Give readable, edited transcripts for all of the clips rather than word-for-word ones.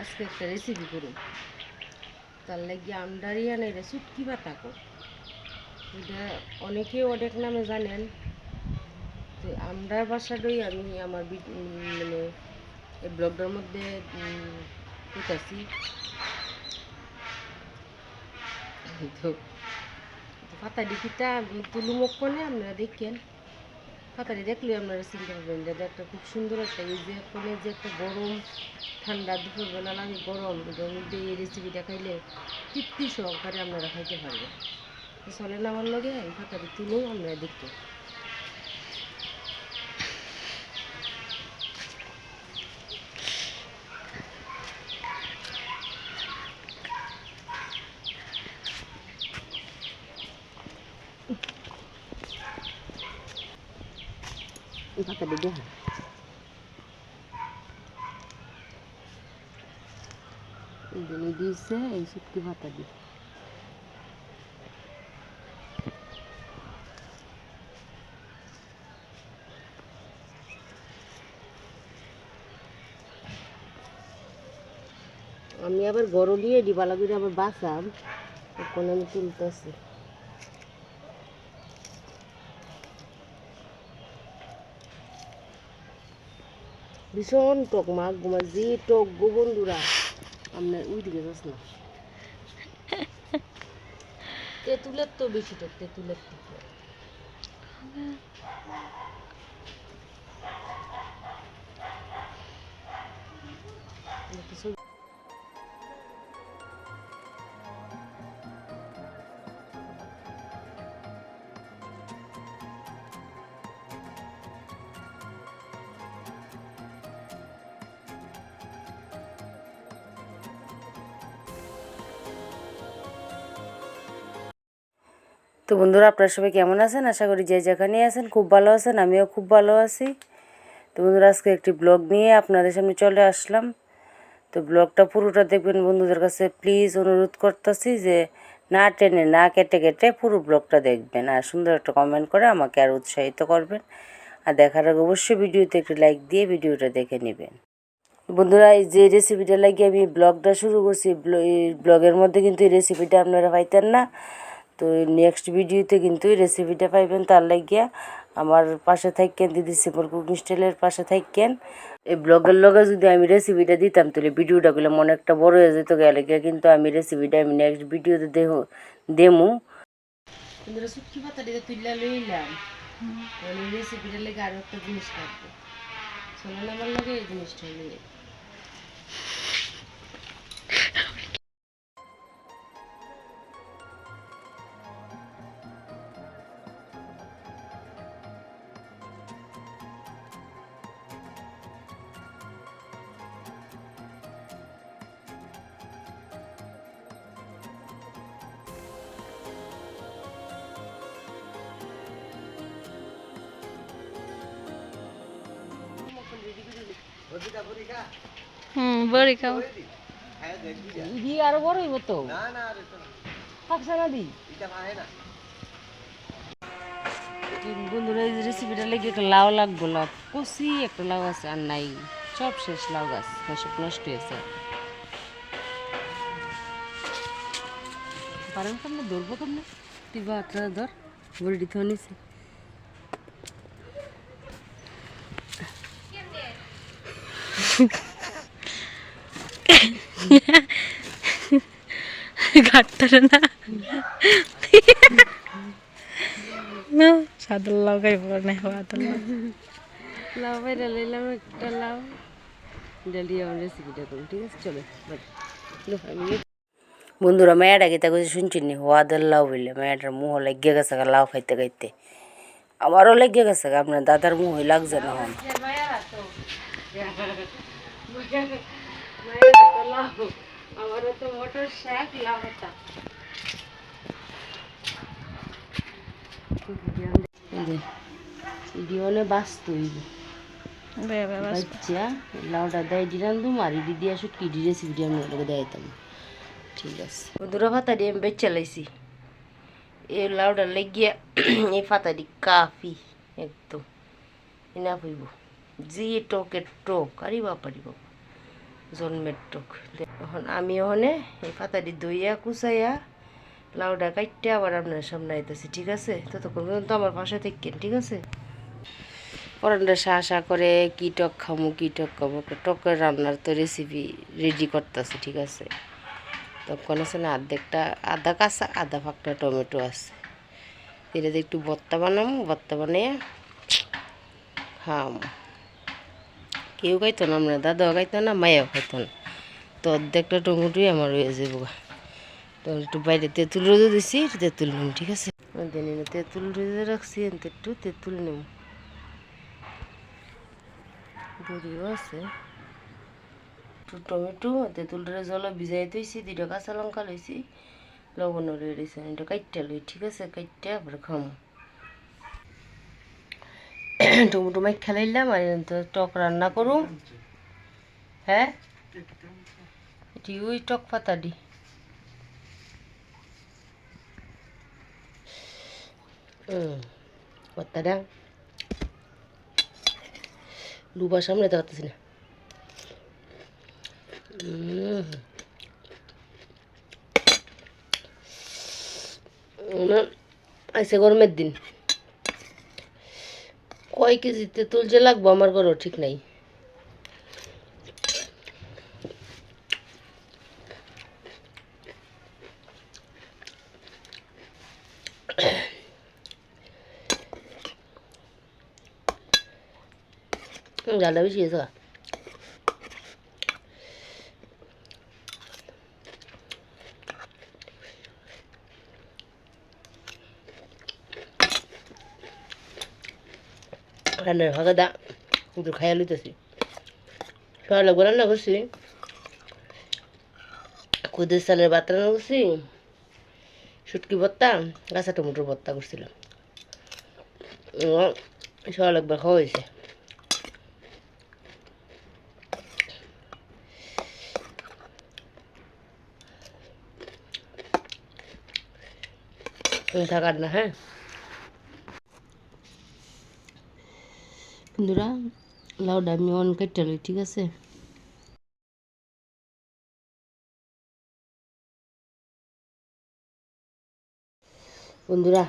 আজকে একটা রেসিপি করুন, তার লাগি আমডারিয়া নেই রে শুটকি পাতা কো। এটা অনেকে অনেক নামে জানেন। তো আমরার বাসাটাই আমি আমার মানে এই ব্লগটার মধ্যে দিতেছি। তো পাতা ডিকিটা তুলুমক করে আপনারা দেখেন। পাতাটি দেখলে আপনারা চিনতে পারবেন যে একটা খুব সুন্দর একটা, এই যে এখন যে একটা গরম ঠান্ডা দুপুরবেলা লাগে গরম, এটার মধ্যে এই রেসিপিটা খাইলে তৃপ্তি সহকারে আপনারা খাইতে পারবেন। চলেন আমার লগে এই পাতাটি তুলো আপনারা দেখতে। এই পাতাটি দেখুন, এই জন্য দিয়েছে এই শুটকি পাতা দিয়ে। আমি আবার গরম দিয়ে ডিবালা করে আবার বাসাম, এখন আমি তুলতেছি। ভীষণ টক মাছ গোমা, যে টক গো বন্ধুরা আপনার ওই দিকে যাস না। তেঁতুলের তো বেশি টক, তেঁতুলের থেকে। তো বন্ধুরা, আপনারা সবাই কেমন আছেন? আশা করি যে যেখানে আছেন খুব ভালো আছেন, আমিও খুব ভালো আছি। তো বন্ধুরা, আজকে একটি ব্লগ নিয়ে আপনাদের সামনে চলে আসলাম। তো ব্লগটা পুরোটা দেখবেন বন্ধুদের কাছে প্লিজ অনুরোধ করতেছি যে না টেনে না কেটে কেটে পুরো ব্লগটা দেখবেন, আর সুন্দর একটা কমেন্ট করে আমাকে আর উৎসাহিত করবেন। আর দেখার আগে অবশ্যই ভিডিওতে একটি লাইক দিয়ে ভিডিওটা দেখে নেবেন। বন্ধুরা, এই যে রেসিপিটা লাগিয়ে আমি ব্লগটা শুরু করছি, এই ব্লগের মধ্যে কিন্তু এই রেসিপিটা আপনারা পাইতেন না। তো নেক্সট ভিডিওতে কিন্তু এই রেসিপিটা পাইবেন, তার লাগিয়া আমার পাশে থাকেন, দিদি সিম্পল কুকিং স্টাইলের পাশে থাকেন। এই ব্লগের লগে যদি আমি রেসিপিটা দিতাম তাহলে ভিডিওটা গুলো মনে একটা বড় হয়ে যেত গেলে, কিন্তু আমি রেসিপিটা আমি নেক্সট ভিডিওতে দেমু। বন্ধুরা, শুটকি পাতাটা তুললা লইলাম, মানে রেসিপিটা লেগে আরো একটা জিনিস লাগবে। শোনেন আমার লগে এই জিনিসটা নিয়ে। বড়ি খাও। ইডি আরো বড় হইব তো। থাকছে না দি বন্ধুরা, এই রেসিপিটা লেগে একটা লাউ লাগবো, লাউ কষি একটা লাউ আছে আর নাই, সব শেষ লাউ গাছ সব নষ্ট হয়েছে। পারেন কেমনে ধরবো, কেমনে তুই বাটা ধর, বড়ি তো নিছে। ঘাটতারে না সাদুল লাউ খাইব না, লাউ বাইরে লাইলাম একটা লাউ, ডালিয়ে আমার রেসিপিটা করুন, ঠিক আছে? চলো বন্ধুরা, মেয়েটা গীতা কিছু শুনছেন নি? হওয়াদের লাউ বললে মেয়েটার মুহ লাগিয়ে গেছে লাউ খাইতে খাইতে, আমারও লাগিয়ে গেছে, আপনার দাদার মুহ লাগছে না। আমারও তো মোটর শাক লাউ পাতা। ইডিওনে বাস্তই বাচ্চা লাউটা দেয় দিলাম দু মারি দিয়া শুটকি দি রেসিপিটি আমি ওটাকে দেয়তাম, ঠিক আছে? বন্ধুরা, পাতাটি আমি বেচ চালাইছি, এই লাউটা লেগিয়া এই পাতাটি কাফি একদম এনা হইব। যে টকের টক, আরে বাপ আরে বাপ, জন্মের টুক। এখন আমি ওখানে এই পাতাটি দইয়া কুচাইয়া লাউডা কাটতে আবার আপনার সামনে আইতেছি, ঠিক আছে? ততক্ষণ পর্যন্ত আমার পাশে থাকেন, ঠিক আছে? পরানটা শা করে কি টক খামু একটা টকের রান্নার তো রেসিপি রেডি করতেছে, ঠিক আছে? তখন আছে না অর্ধেকটা আদা কাঁচা আদা ফাঁকটা টমেটো আছে, এটাতে একটু ভর্তা বানাবো, ভর্তা বানিয়ে খাম। কেউ খাইতো না, আমরা দাদাও খাইতো না, মায়াও খাইতো না। তো অর্ধেকটা টমেটোই আমার হয়ে যাবো। তো একটু বাইরে তেঁতুল রোদে দিছি, তেঁতুল নিম, ঠিক আছে? তেঁতুল রোদে রাখছি, একটু তেঁতুল নিম, বড়িও আছে, একটু টমেটো তেঁতুলটা জলে ভিজাই দিয়েছি, 2টা কাঁচা লঙ্কা লইছি, লবণ লয়ে দিয়েছি, এটা কাইটটা লই, ঠিক আছে? কাইটটা আবার খাম। টমেটো মাই খেলাইলাম আর তো টক রান্না করুম। হ্যাঁ, এটি ওই টক পাতা দি পাতাটা লুবার সামনে দেখাতেছি না। আইসে গরমের দিন কয় কেজিতে তুলছে লাগবো আমার ঘরও ঠিক নাই। জালটা বেশি হয়েছে, রান্নার ভাগা দা একটু খাইয়া লইতেছি। সকালে রান্না করছি, খুদের চালের ভাত রান্না করছি, শুটকি ভর্তা, কাঁচা টমেটোর ভর্তা করছিলাম। সকালে একবার খাওয়া হয়েছে। থাকার না, হ্যাঁ বন্ধুরা, লাউডা আমি অন কেটে লই, ঠিক আছে? বন্ধুরা,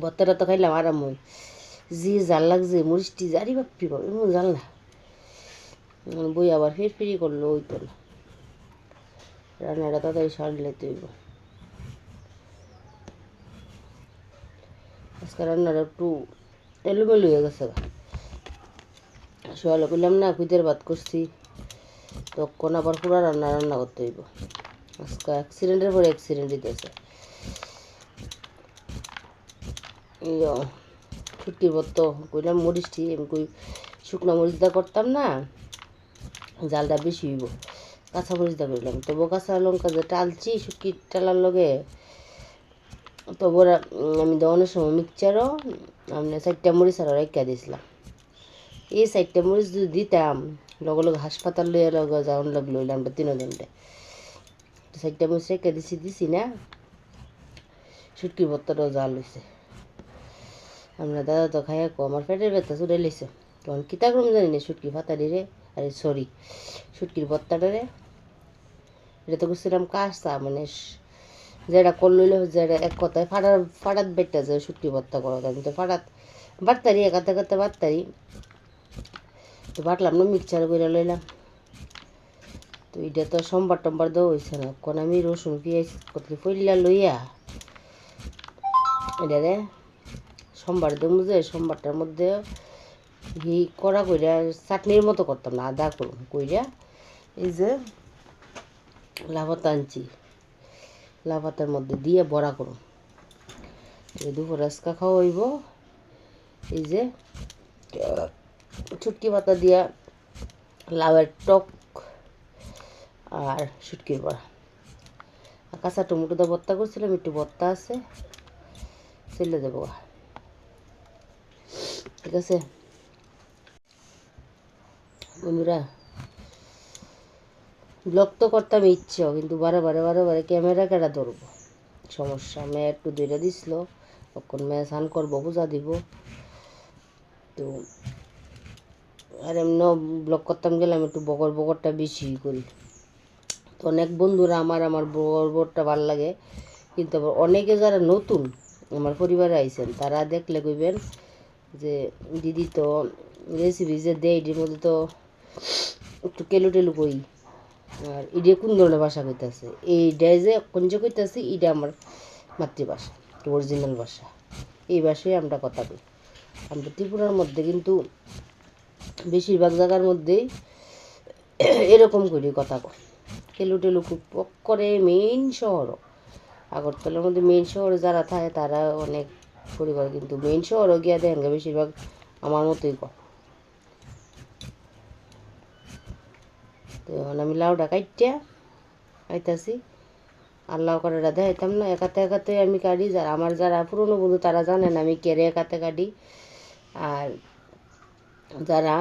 ভর্তাটা তো খাইলাম আরাম হই, যে জাল লাগছে মরিচটি জারি বাপ্পি পাবে এমন জাল না, বই আবার ফিরি করলো ওই তো না, রান্নাটা তাড়াতাড়ি সারলে তৈব। আজকে রান্নাটা একটু এলোমেলো হয়ে গেছে। সকালে করলাম না খুদের ভাত করছি, তখন আবার পুরো রান্না করতে হইব। আজকে অ্যাক্সিডেন্টের পরে অ্যাক্সিডেন্ট দিতেছে। ছুটির পর তো কইলাম মরিচটি আমি কই শুকনো মরিচ দা করতাম না, জালটা বেশি হইব, কাঁচা মরিচ দা করলাম। তবু কাঁচা লঙ্কা যে টালছি শুটকির টালার লগে, তবু আমি দোকানের সময় মিক্সচারও আমি 4টা মরিচ আরও রেখা দিয়েছিলাম। এই 4টা মরিচ যদি দিতাম লগে লগে হাসপাতাল লইয়া লগে যাওয়ার লগ লইলাম 3 দিনটা, 4টা মরিচ রেখা দিছি না, শুটকির ভর্তাটাও জাল হয়েছে। আমরা দাদা তো খাইয়া আমার পেটের ব্যথা চুড়ে লেছে, তখন কিতা করুম জানি না, শুটকি ফাতাডি রে, আরে সরি শুটকির ভর্তাটা রে, এটা তো করছিলাম কাঁচা, মানে যেটা করলইলে যেটা এক কথায় ফাটাত বেটটা যায় শুটকি ভর্তা করা, আমি তো বাটতারি একাতে কাতে বাটতারি, তো বাটলাম না মিক্সচার করে লইলাম। তো এটা তো সোমবার টোমবার দেওয়া হয়েছে না, কোন আমি রসুন পেঁয়াজ কত ফইলা লইয়া এটা রে সোমবার দেবো, যে সোমবারটার মধ্যে করা কইরা চাটনির মতো করতাম না, আদা করুন কইরা এই যে লাভাত আনছি, লাভাতের মধ্যে দিয়ে বড়া করুন, দুপুর আজকা খাওয়া হইব। এই যে ছুটকি পাতা দিয়া লাউয়ের টক আর শুটকির বড়া, কাঁচা টমেটো দিয়ে ভর্তা করছিলাম, একটু ভর্তা আছে, ছেলে দেবো, ঠিক আছে বন্ধুরা? ব্লগ তো করতাম ইচ্ছেও, কিন্তু বারে ক্যামেরা কেটা ধরবো, সমস্যা। মেয়ে একটু ধরে দিছিল, তখন মেয়ে স্নান করবো, পূজা দিব, তো আর এমন ব্লগ করতাম গেলাম একটু বগরটা বেশি করি। তো অনেক বন্ধুরা আমার বগরটা ভালো লাগে, কিন্তু আবার অনেকে যারা নতুন আমার পরিবারে আইছেন তারা দেখলে কইবেন যে দিদি তো রেসিপি যে দেয় এটির মধ্যে তো একটু কেলু টেলু কই, আর ইডে কোন ধরনের ভাষা কইতাছে, এইটাই যে কোন যে কইতাছি এটা আমার মাতৃভাষা, অরিজিনাল ভাষা, এই ভাষায় আমরা কথা কই। আমরা ত্রিপুরার মধ্যে কিন্তু বেশিরভাগ জায়গার মধ্যেই এরকম করি কথা কয়, কেলু টেলু খুব করে। মেইন শহরও আগরতলার মধ্যে মেইন শহরে যারা থাকে তারা অনেক পরিবার, কিন্তু মেইন শহরও গিয়া দেখেন বেশিরভাগ আমার মতোই কয়। তো এখন আমি লাউটা কাটিয়া খাইতাছি, আর লাউ কাটাটা দেখাইতাম না, একাতে আমি কাটি। যারা পুরনো বন্ধু তারা জানেন আমি কেড়ে একাতে কাটি, আর যারা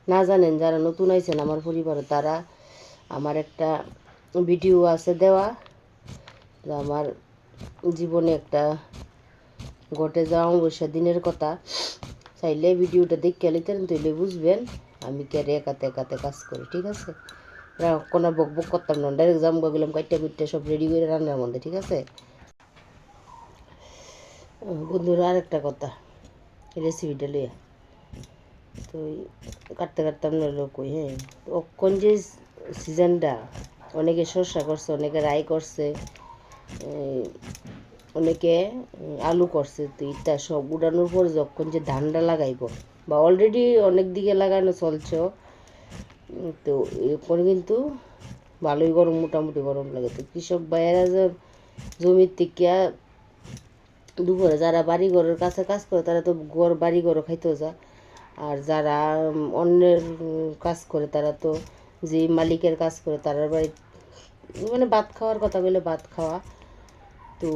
না জানেন, যারা নতুন আইছেন আমার পরিবারে, তারা আমার একটা ভিডিও আছে দেওয়া, আমার জীবনে একটা ঘটে যাওয়া অমাবস্যা দিনের কথা, চাইলে ভিডিওটা দেখে লিতেন তৈলে বুঝবেন আমি কেড়ে একাতে কাজ করি। ঠিক আছে, কোনো বক করতাম না, ডাইরেক্ট জামগা গেলাম কাইটটা কুইটটা সব রেডি করে রান্নার মধ্যে। ঠিক আছে বন্ধুরা, আরেকটা কথা রেসিপিটা লিয়া তো কাটতে আমরা লোক ওই, হ্যাঁ অক্ষণ যে সিজনটা, অনেকে শসা করছে, অনেকে রাই করছে, অনেকে আলু করছে। তো ইটা সব উড়ানোর পর যখন যে ধানটা লাগাইব, বা অলরেডি অনেক দিকে লাগানো চলছে, তো এরপরে কিন্তু ভালোই গরম, মোটামুটি গরম লাগে। তো কৃষক ভাইয়েরা যে জমির থেকে দুপুরে যারা বাড়ি ঘরের কাছে কাজ করে তারা তো বাড়ি ঘরও খাইতেও যায়, আর যারা অন্যের কাজ করে তারা তো যে মালিকের কাজ করে তারা বাড়ি, মানে ভাত খাওয়ার কথা বলে ভাত খাওয়া। তো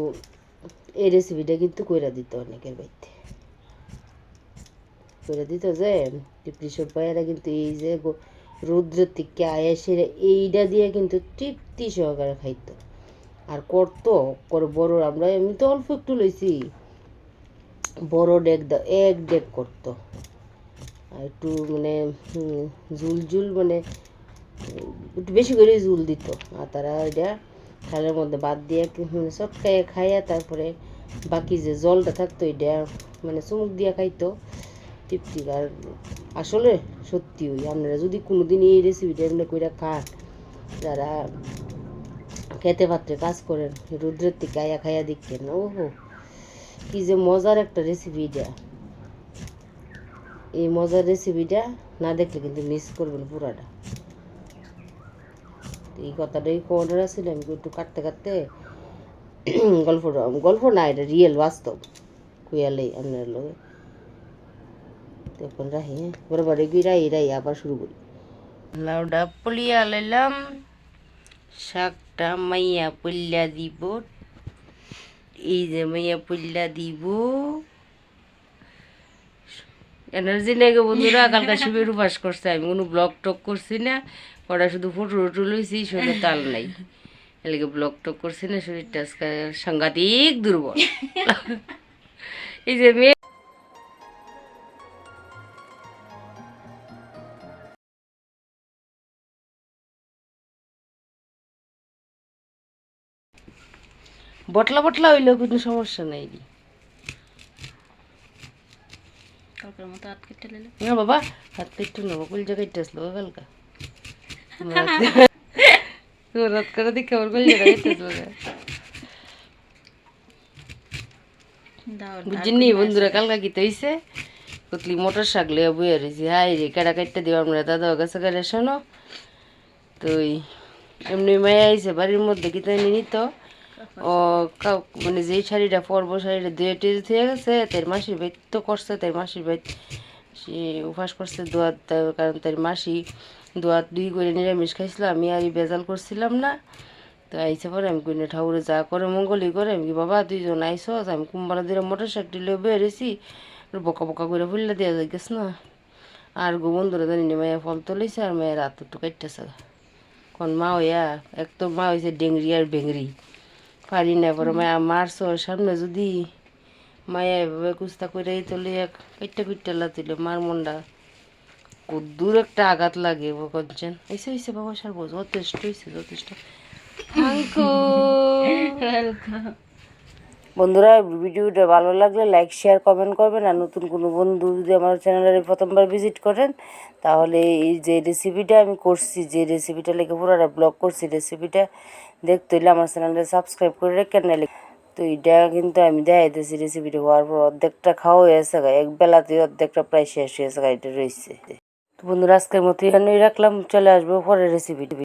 এই রেসিপিটা কিন্তু কইরা দিত অনেকের বাড়িতে, করে দিত যে কৃষক ভাইয়েরা কিন্তু এই যে রৌদ্রের থেকে আয়াসে এইটা দিয়ে কিন্তু তৃপ্তি সহকারে খাইতো আর করতো। বড় আমরা এমনি তো অল্প একটু লইছি, বড় এক ডেক করতো, আর একটু মানে ঝুল মানে একটু বেশি করে ঝুল দিত, আর তারা এটা থালের মধ্যে বাদ দিয়ে মানে চটকাইয়ে খাইয়া তারপরে বাকি যে জলটা থাকতো এটা মানে চুমুক দিয়ে খাইতো তৃপ্তি। আর আসলে সত্যি ওই আপনারা যদি কোনোদিন এই রেসিপিটা এমনি করে খান, যারা খেতে পাত্রে কাজ করেন, রুদ্রের থেকে আয়া খাইয়া দেখতেন, ওহো কি যে মজার একটা রেসিপি এটা। এই মজার রেসিপিটা না দেখলে কিন্তু মিস করবেন পুরাটা। এই কথাটাই কোয়ার্ডার আছিল, আমি একটু কাটতে গল্প না, এটা রিয়েল বাস্তব কুয়ালেই আপনার লোক। এখন রাহি, হ্যাঁ বরাবর রাই আবার শুরু করি। লাউডা পলিয়া লাইলাম, শাকটা মাইয়া পল্লা দিব, এই যে মাইয়া পল্লা দিব। এনার্জি নেগে বন্ধুরা, কালকা শিবের উপাস করছে, আমি কোনো ব্লগ টক করছি না, ওরা শুধু ফটো লইছি, শরীরে তাল নাই, এলাকে ব্লগ টক করছি না, শরীরটা আজকে সাংঘাতিক দুর্বল। এই যে মেয়ে বটলা হইলেও কোনো সমস্যা নাই। না বাবা, হাত কেটে নেবো, কুল জায়গায় আসলো কালকা রাত করে দেখে আমার কুল জায়গায় বুঝিনি বন্ধুরা, কালকা কি হইছে, কুতলি মোটর শাক লইয়া বইয়া রয়েছি, হাই রে কেডা কাটতে দিব আমরা দাদা কাছে করে শোনো। তো এমনি মায়া আইছে বাড়ির মধ্যে কি তাই নিত, ও মানে যেই শাড়িটা পরবো শাড়িটা ধুয়ে টেজে থুয়ে গেছে, তার মাসির বাইত তো করছে, তার মাসির বাইত সে উপাস করছে দোয়াত, কারণ তার মাসি দোয়াত দুই করে নিরামিষ খাইছিল, আমি আর বেজাল করছিলাম না। তো আইসে পরে আমি কইনে ঠাকুরে যা করে মঙ্গলই করে, আমি কি বাবা দুইজন আইসো, আমি কুম্বারা দিয়ে মোটর সাইকেল লিয়ে বেরিয়েছি, বকা করে ফুললে দেওয়া যাই গেছ না। আর গো বন্ধুরা জানি না মায়া ফল তুলেছে, আর মায়ের রাত একটু কাটতেছে, কোন মা হইয়া এক তো মা হয়েছে ডেংরি আর বেংরি পারি না, পরে মায়া মারছ সামনে যদি মায়া এভাবে কুস্তা করে তুলে এক কাইটটা লাতিলে মার মনটা কদ্দুর একটা আঘাত লাগে বকঞ্চেন এসে হয়েছে বাবা সারবো যথেষ্ট হয়েছে যথেষ্ট বন্ধুরা ভিডিওটা ভালো লাগলে লাইক শেয়ার কমেন্ট করবেন আর নতুন কোনো বন্ধু যদি আমার চ্যানেলে প্রথমবার ভিজিট করেন তাহলে এই যে রেসিপিটা আমি করছি যে রেসিপিটা লেগে পুরোটা ব্লগ করছি রেসিপিটা দেখতে হলে আমার চ্যানেলটা সাবস্ক্রাইব করে রেখে নিলে তো এটা কিন্তু আমি দেখাইতেছি রেসিপিটা হওয়ার পর অর্ধেকটা খাওয়া হয়েছে এক বেলাতেই অর্ধেকটা প্রায় শেষ হয়েছে এটা রয়েছে তো বন্ধুরা আজকের মতো এখানেই রাখলাম চলে আসবো পরের রেসিপি